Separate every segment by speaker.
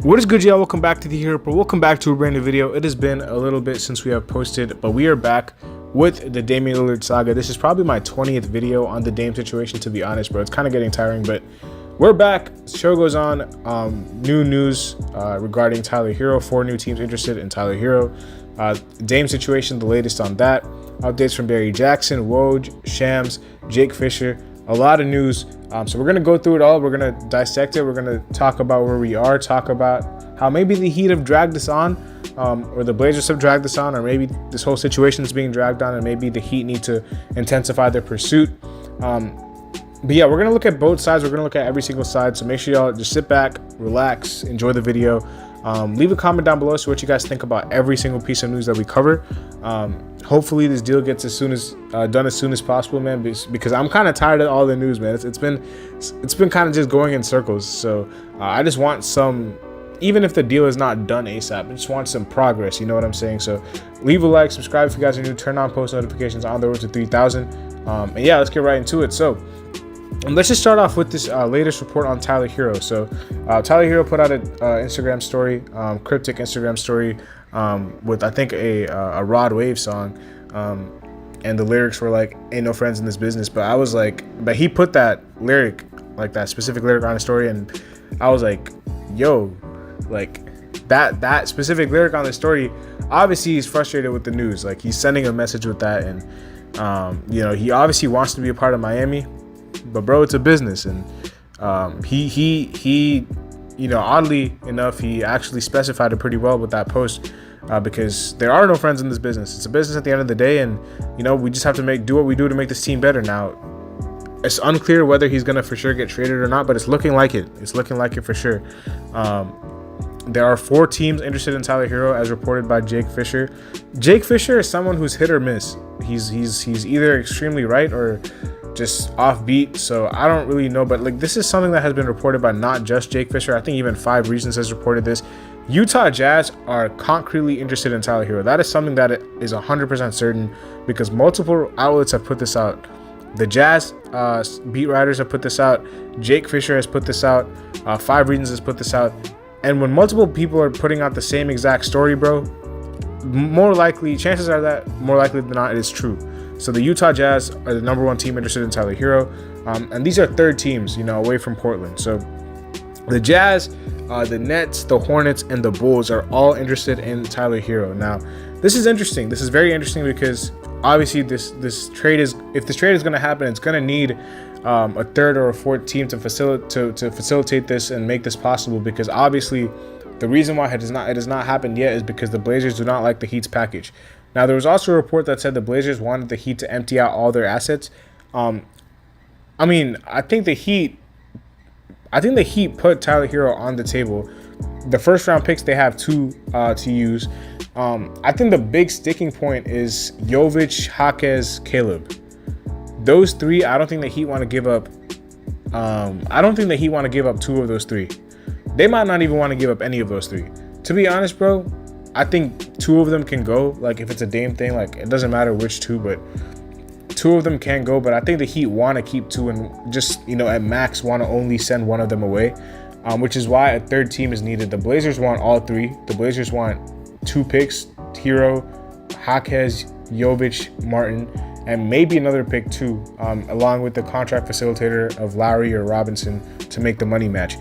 Speaker 1: What is good, y'all? Welcome back to the Herro. Welcome back to a brand new video. It has been a little bit since we have posted, but we are back with the Damian Lillard saga. This is probably my 20th video on the Dame situation, to be honest, bro. It's kind of getting tiring, but we're back. The show goes on. New news regarding Tyler Herro. 4 new teams interested in Tyler Herro. Dame situation, the latest on that. Updates from Barry Jackson, Woj, Shams, Jake Fisher. A lot of news. So we're going to go through it all. We're going to dissect it. We're going to talk about where we are, talk about how maybe the Heat have dragged us on, or the Blazers have dragged us on, or maybe this whole situation is being dragged on and maybe the Heat need to intensify their pursuit. But yeah, we're going to look at both sides. We're going to look at every single side. So make sure y'all just sit back, relax, enjoy the video. Leave a comment down below so what you guys think about every single piece of news that we cover. Hopefully this deal gets done as soon as possible, man, because I'm kind of tired of all the news, man. It's been kind of just going in circles. So I just want some, even if the deal is not done ASAP, I just want some progress, you know what I'm saying? So leave a like, subscribe if you guys are new, turn on post notifications on the road to 3,000. And yeah, let's get right into it. So let's just start off with this latest report on Tyler Herro. So Tyler Herro put out an Instagram story, cryptic Instagram story, with I think a Rod Wave song, and the lyrics were like, "Ain't no friends in this business." But I was like, but he put that lyric, like that specific lyric on his story, and I was like, yo, like that specific lyric on the story, obviously he's frustrated with the news. Like he's sending a message with that, and you know, he obviously wants to be a part of Miami, but bro, it's a business. And he you know, oddly enough, he actually specified it pretty well with that post, because there are no friends in this business. It's a business at the end of the day, and you know, we just have to do what we do to make this team better. Now, it's unclear whether he's gonna for sure get traded or not, but it's looking like it. It's looking like it for sure. There are 4 teams interested in Tyler Herro, as reported by Jake Fisher. Jake Fisher is someone who's hit or miss. He's either extremely right or just offbeat, so I don't really know. But like, this is something that has been reported by not just Jake Fisher. I think even 5 Reasons has reported this. Utah Jazz are concretely interested in Tyler Herro. That is something that is 100% certain, because multiple outlets have put this out. The Jazz beat writers have put this out. Jake Fisher has put this out. 5 Reasons has put this out. And when multiple people are putting out the same exact story, bro, more likely, chances are that more likely than not, it is true. So the Utah Jazz are the #1 team interested in Tyler Herro, and these are third teams, you know, away from Portland. So the Jazz, the Nets, the Hornets, and the Bulls are all interested in Tyler Herro. Now, this is interesting. This is very interesting because obviously this trade is, if this trade is going to happen, it's going to need a third or a fourth team to facilitate this and make this possible. Because obviously, the reason why it has not happened yet is because the Blazers do not like the Heat's package. Now, there was also a report that said the Blazers wanted the Heat to empty out all their assets. I mean, I think the Heat put Tyler Herro on the table. The first round picks, they have 2 to use. I think the big sticking point is Jovic, Jaquez, Caleb. Those 3, I don't think the Heat want to give up. I don't think the Heat want to give up 2 of those 3. They might not even want to give up any of those 3. To be honest, bro, I think 2 of them can go. Like, if it's a Dame thing, like, it doesn't matter which 2, but 2 of them can go. But I think the Heat want to keep 2 and just, you know, at max want to only send 1 of them away, which is why a third team is needed. The Blazers want all 3. The Blazers want 2 picks, Herro, Jaquez, Jovic, Martin, and maybe another pick too, along with the contract facilitator of Lowry or Robinson to make the money match.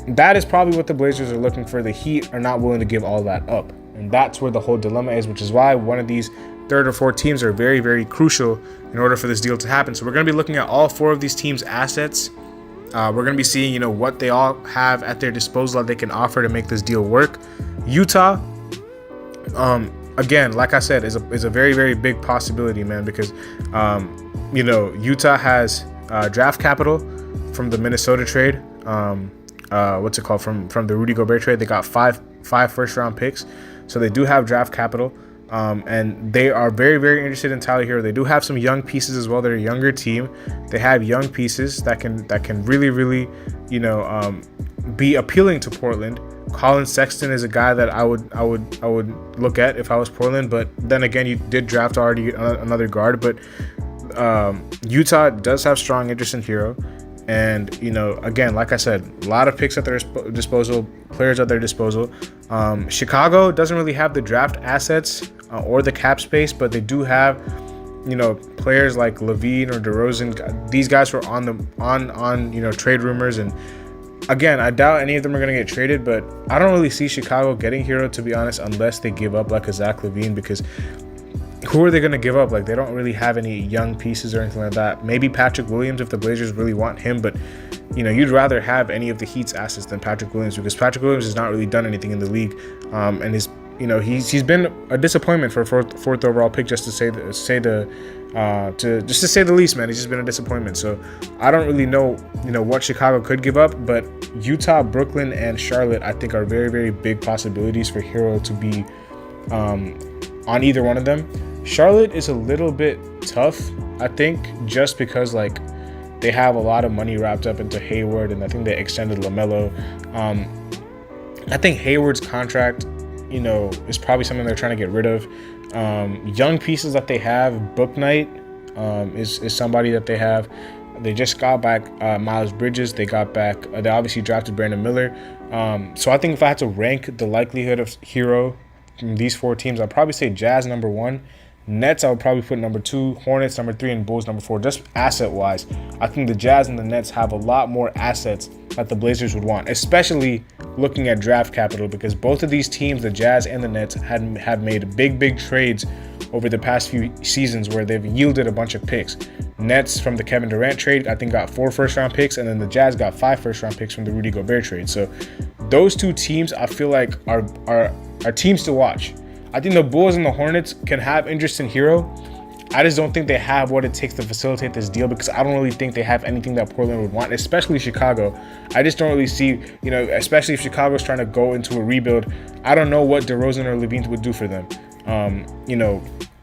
Speaker 1: That is probably what the Blazers are looking for. The Heat are not willing to give all that up. And that's where the whole dilemma is, which is why one of these third or fourth teams are very, very crucial in order for this deal to happen. So we're going to be looking at all 4 of these teams' assets. We're going to be seeing, you know, what they all have at their disposal that they can offer to make this deal work. Utah, again, like I said, is a very, very big possibility, man, because, you know, Utah has draft capital from the Minnesota trade. What's it called? From the Rudy Gobert trade. They got 5 first-round picks, so they do have draft capital, and they are very, very interested in Tyler Herro. They do have some young pieces as well. They're a younger team. They have young pieces that can really, really, you know, be appealing to Portland. Colin Sexton is a guy that I would look at if I was Portland, but then again, you did draft already another guard. But Utah does have strong interest in Herro. And, again, like I said, a lot of picks at their disposal, players at their disposal. Chicago doesn't really have the draft assets or the cap space, but they do have, players like LaVine or DeRozan. These guys were on trade rumors. And again, I doubt any of them are going to get traded, but I don't really see Chicago getting Herro, to be honest, unless they give up like a Zach LaVine, because who are they going to give up? Like, they don't really have any young pieces or anything like that. Maybe Patrick Williams if the Blazers really want him, but you'd rather have any of the Heat's assets than Patrick Williams, because Patrick Williams has not really done anything in the league, and he's been a disappointment for a fourth overall pick, just to say the least, man. He's just been a disappointment. So I don't really know what Chicago could give up, but Utah, Brooklyn, and Charlotte I think are very, very big possibilities for Herro to be on either one of them. Charlotte is a little bit tough, I think, just because they have a lot of money wrapped up into Hayward, and I think they extended LaMelo. I think Hayward's contract, is probably something they're trying to get rid of. Young pieces that they have, Bouknight is somebody that they have. They just got back Miles Bridges. They obviously drafted Brandon Miller. So I think if I had to rank the likelihood of Herro from these four teams, I'd probably say Jazz number 1. Nets, I would probably put number 2, Hornets number 3, and Bulls number 4. Just asset-wise, I think the Jazz and the Nets have a lot more assets that the Blazers would want, especially looking at draft capital, because both of these teams, the Jazz and the Nets, have made big trades over the past few seasons where they've yielded a bunch of picks. Nets from the Kevin Durant trade, I think, got 4 first-round picks, and then the Jazz got 5 first-round picks from the Rudy Gobert trade. So those two teams, I feel like, are teams to watch. I think the Bulls and the Hornets can have interest in Herro. I just don't think they have what it takes to facilitate this deal, because I don't really think they have anything that Portland would want, especially Chicago. I just don't really see, especially if Chicago's trying to go into a rebuild, I don't know what DeRozan or LaVine would do for them.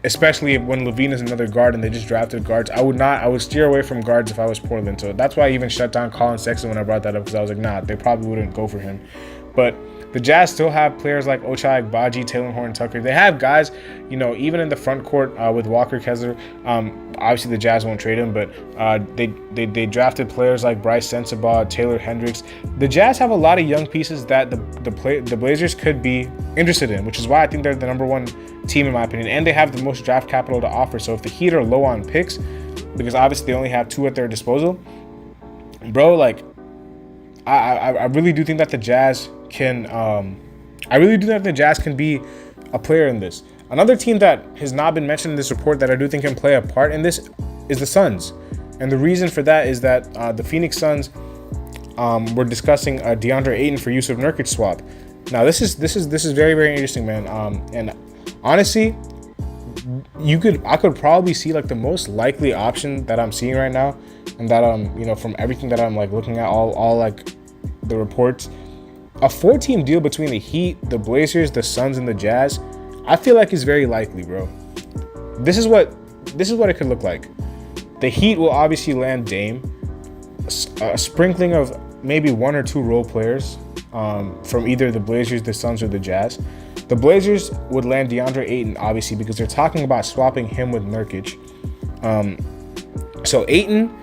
Speaker 1: Especially when LaVine is another guard and they just drafted guards. I would steer away from guards if I was Portland. So that's why I even shut down Colin Sexton when I brought that up, because I was like, nah, they probably wouldn't go for him. But the Jazz still have players like Ochai Agbaji, Taylor Horton-Tucker. They have guys, even in the front court with Walker Kessler. Obviously, the Jazz won't trade him, but they drafted players like Bryce Sensabaugh, Taylor Hendricks. The Jazz have a lot of young pieces that the Blazers could be interested in, which is why I think they're the number 1 team in my opinion, and they have the most draft capital to offer. So if the Heat are low on picks, because obviously they only have 2 at their disposal, bro, I really do think that the Jazz can be a player in this. Another team that has not been mentioned in this report that I do think can play a part in this is the Suns. And the reason for that is that the Phoenix Suns were discussing a DeAndre Ayton for Yusuf Nurkic swap. Now this is very, very interesting, man. And honestly, I could probably see the most likely option that I'm seeing right now, and that from everything that I'm looking at, all the reports, a 4-team deal between the Heat, the Blazers, the Suns, and the Jazz, I feel like is very likely, bro. This is what it could look like. The Heat will obviously land Dame, a sprinkling of maybe 1 or 2 role players from either the Blazers, the Suns, or the Jazz. The Blazers would land DeAndre Ayton, obviously, because they're talking about swapping him with Nurkic. So Ayton,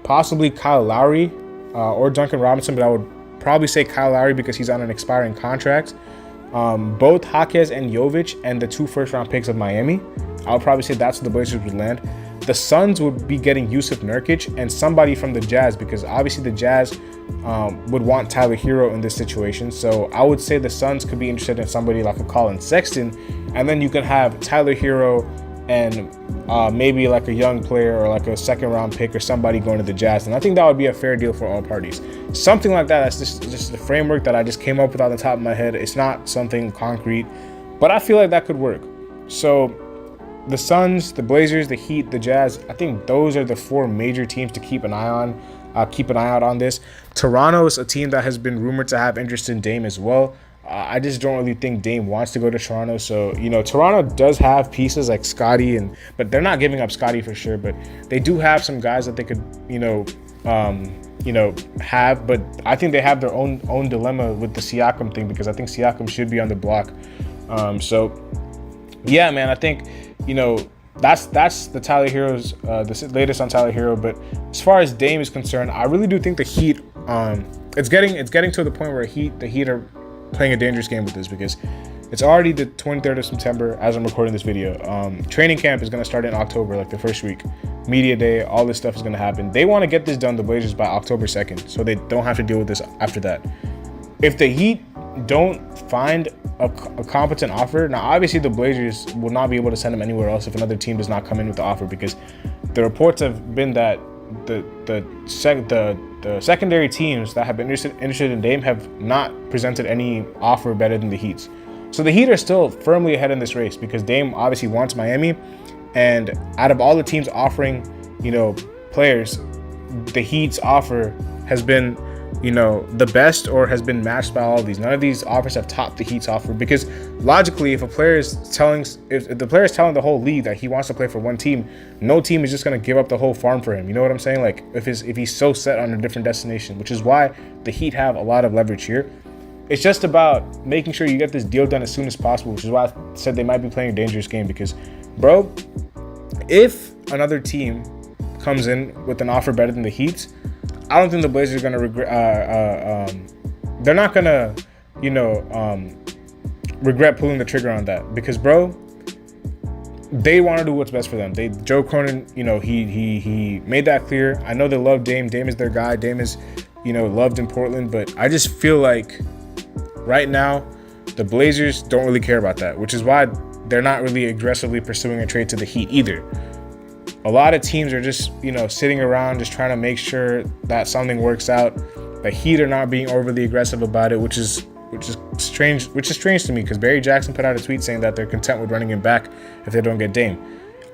Speaker 1: possibly Kyle Lowry, or Duncan Robinson, but I would probably say Kyle Lowry because he's on an expiring contract. Both Jaquez and Jovic and the 2 first-round picks of Miami. I would probably say that's where the Blazers would land. The Suns would be getting Yusuf Nurkic and somebody from the Jazz, because obviously the Jazz would want Tyler Herro in this situation. So I would say the Suns could be interested in somebody like a Colin Sexton, and then you can have Tyler Herro and maybe a young player or a second-round pick or somebody going to the Jazz. And I think that would be a fair deal for all parties. Something like that. That's just the framework that I just came up with on the top of my head. It's not something concrete, but I feel like that could work. So the Suns, the Blazers, the Heat, the Jazz, I think those are the 4 major teams to keep an eye on. Keep an eye out on this. Toronto is a team that has been rumored to have interest in Dame as well. I just don't really think Dame wants to go to Toronto. So, Toronto does have pieces like Scotty, but they're not giving up Scotty for sure. But they do have some guys that they could, have. But I think they have their own dilemma with the Siakam thing, because I think Siakam should be on the block. So, yeah, man, I think, that's the Tyler Herro's the latest on Tyler Herro. But as far as Dame is concerned, I really do think the Heat it's getting to the point where the Heat are playing a dangerous game with this, because it's already the 23rd of September as I'm recording this video. Training camp is going to start in October, like the first week. Media day, all this stuff is going to happen. They want to get this done, the Blazers, by October 2nd, so they don't have to deal with this after that. If the Heat don't find a competent offer, now obviously the Blazers will not be able to send him anywhere else if another team does not come in with the offer, because the reports have been that the secondary teams that have been interested in Dame have not presented any offer better than the Heat's. So the Heat are still firmly ahead in this race, because Dame obviously wants Miami, and out of all the teams offering, players, the Heat's offer has been, the best, or has been matched by all of these. None of these offers have topped the Heat's offer, because logically, if the player is telling the whole league that he wants to play for one team, no team is just going to give up the whole farm for him. You know what I'm saying? Like if he's so set on a different destination, which is why the Heat have a lot of leverage here. It's just about making sure you get this deal done as soon as possible, which is why I said they might be playing a dangerous game, because, bro, if another team comes in with an offer better than the Heat's, I don't think the Blazers are going to regret. They're not going to, regret pulling the trigger on that, because, bro, they want to do what's best for them. Joe Cronin, he made that clear. I know they love Dame. Dame is their guy. Dame is, loved in Portland, but I just feel like right now the Blazers don't really care about that, which is why they're not really aggressively pursuing a trade to the Heat either. A lot of teams are just, sitting around just trying to make sure that something works out. The Heat are not being overly aggressive about it, which is strange to me, because Barry Jackson put out a tweet saying that they're content with running him back if they don't get Dame.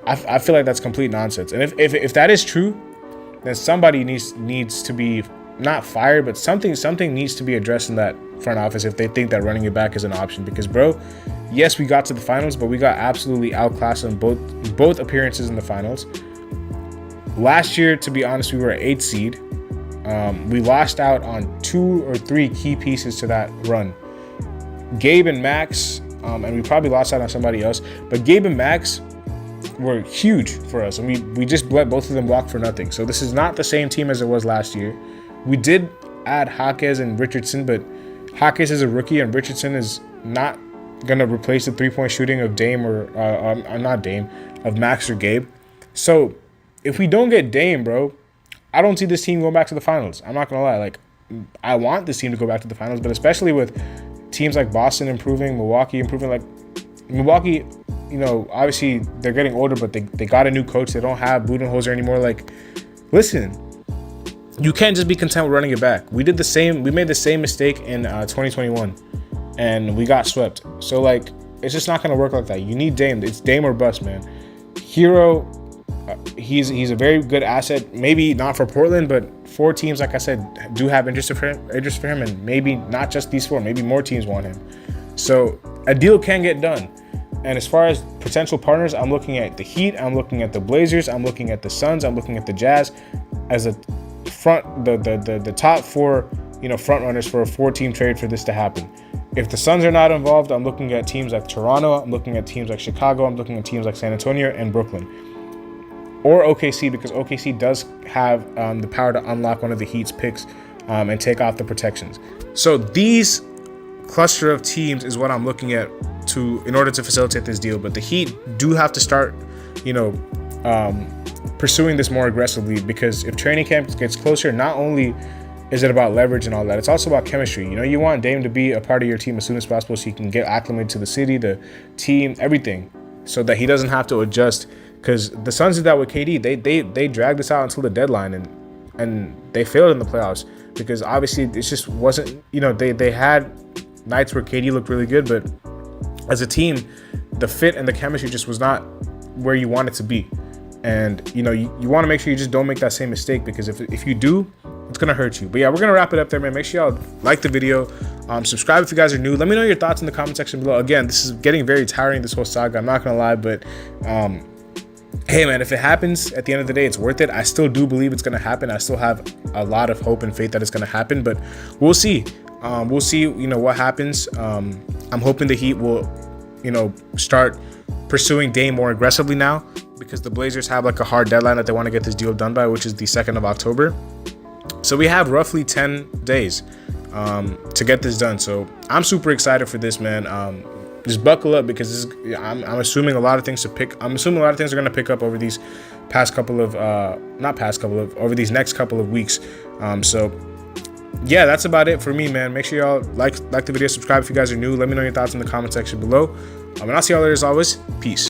Speaker 1: I feel like that's complete nonsense. And if that is true, then somebody needs to be not fired, but something needs to be addressed in that front office if they think that running it back is an option. Because, bro, yes, we got to the finals, but we got absolutely outclassed in both appearances in the finals. Last year, to be honest, we were an 8th seed. We lost out on 2 or 3 key pieces to that run. Gabe and Max, and we probably lost out on somebody else, but Gabe and Max were huge for us, and we just let both of them walk for nothing. So this is not the same team as it was last year. We did add Jaquez and Richardson, but Jaquez is a rookie, and Richardson is not going to replace the three-point shooting of Dame of Max or Gabe. So if we don't get Dame, bro, I don't see this team going back to the finals. I'm not going to lie. Like, I want this team to go back to the finals, but especially with teams like Boston improving, Milwaukee improving. Like, Milwaukee, obviously they're getting older, but they got a new coach. They don't have Budenholzer anymore. Like, listen, you can't just be content with running it back. We made the same mistake in 2021, and we got swept. So, like, it's just not going to work like that. You need Dame. It's Dame or bust, man. Herro, he's a very good asset. Maybe not for Portland, but 4 teams, like I said, do have interest for him, and maybe not just these 4. Maybe more teams want him. So a deal can get done. And as far as potential partners, I'm looking at the Heat. I'm looking at the Blazers. I'm looking at the Suns. I'm looking at the Jazz as the top 4, front runners for a 4-team trade for this to happen. If the Suns are not involved, I'm looking at teams like Toronto. I'm looking at teams like Chicago. I'm looking at teams like San Antonio and Brooklyn. Or OKC, because OKC does have the power to unlock one of the Heat's picks and take off the protections. So these cluster of teams is what I'm looking at in order to facilitate this deal. But the Heat do have to start, pursuing this more aggressively, because if training camp gets closer, not only is it about leverage and all that, it's also about chemistry. You want Dame to be a part of your team as soon as possible so he can get acclimated to the city, the team, everything, so that he doesn't have to adjust. Because the Suns did that with KD. They dragged this out until the deadline, and they failed in the playoffs because obviously it just wasn't, they had nights where KD looked really good, but as a team, the fit and the chemistry just was not where you want it to be. And, you want to make sure you just don't make that same mistake, because if you do, it's going to hurt you. But yeah, we're going to wrap it up there, man. Make sure y'all like the video. Subscribe if you guys are new. Let me know your thoughts in the comment section below. Again, this is getting very tiring, this whole saga. I'm not going to lie, but hey, man, if it happens, at the end of the day, it's worth it. I still do believe it's going to happen. I still have a lot of hope and faith that it's going to happen, but we'll see. We'll see, what happens. I'm hoping the Heat will, start pursuing Dame more aggressively now. because the Blazers have like a hard deadline that they want to get this deal done by, which is the 2nd of October. So we have roughly 10 days to get this done. So I'm super excited for this, man. Just buckle up, because I'm assuming a lot of things are going to pick up over these over these next couple of weeks. So yeah, that's about it for me, man. Make sure y'all like the video, subscribe if you guys are new. Let me know your thoughts in the comment section below. And I'll see y'all later as always. Peace.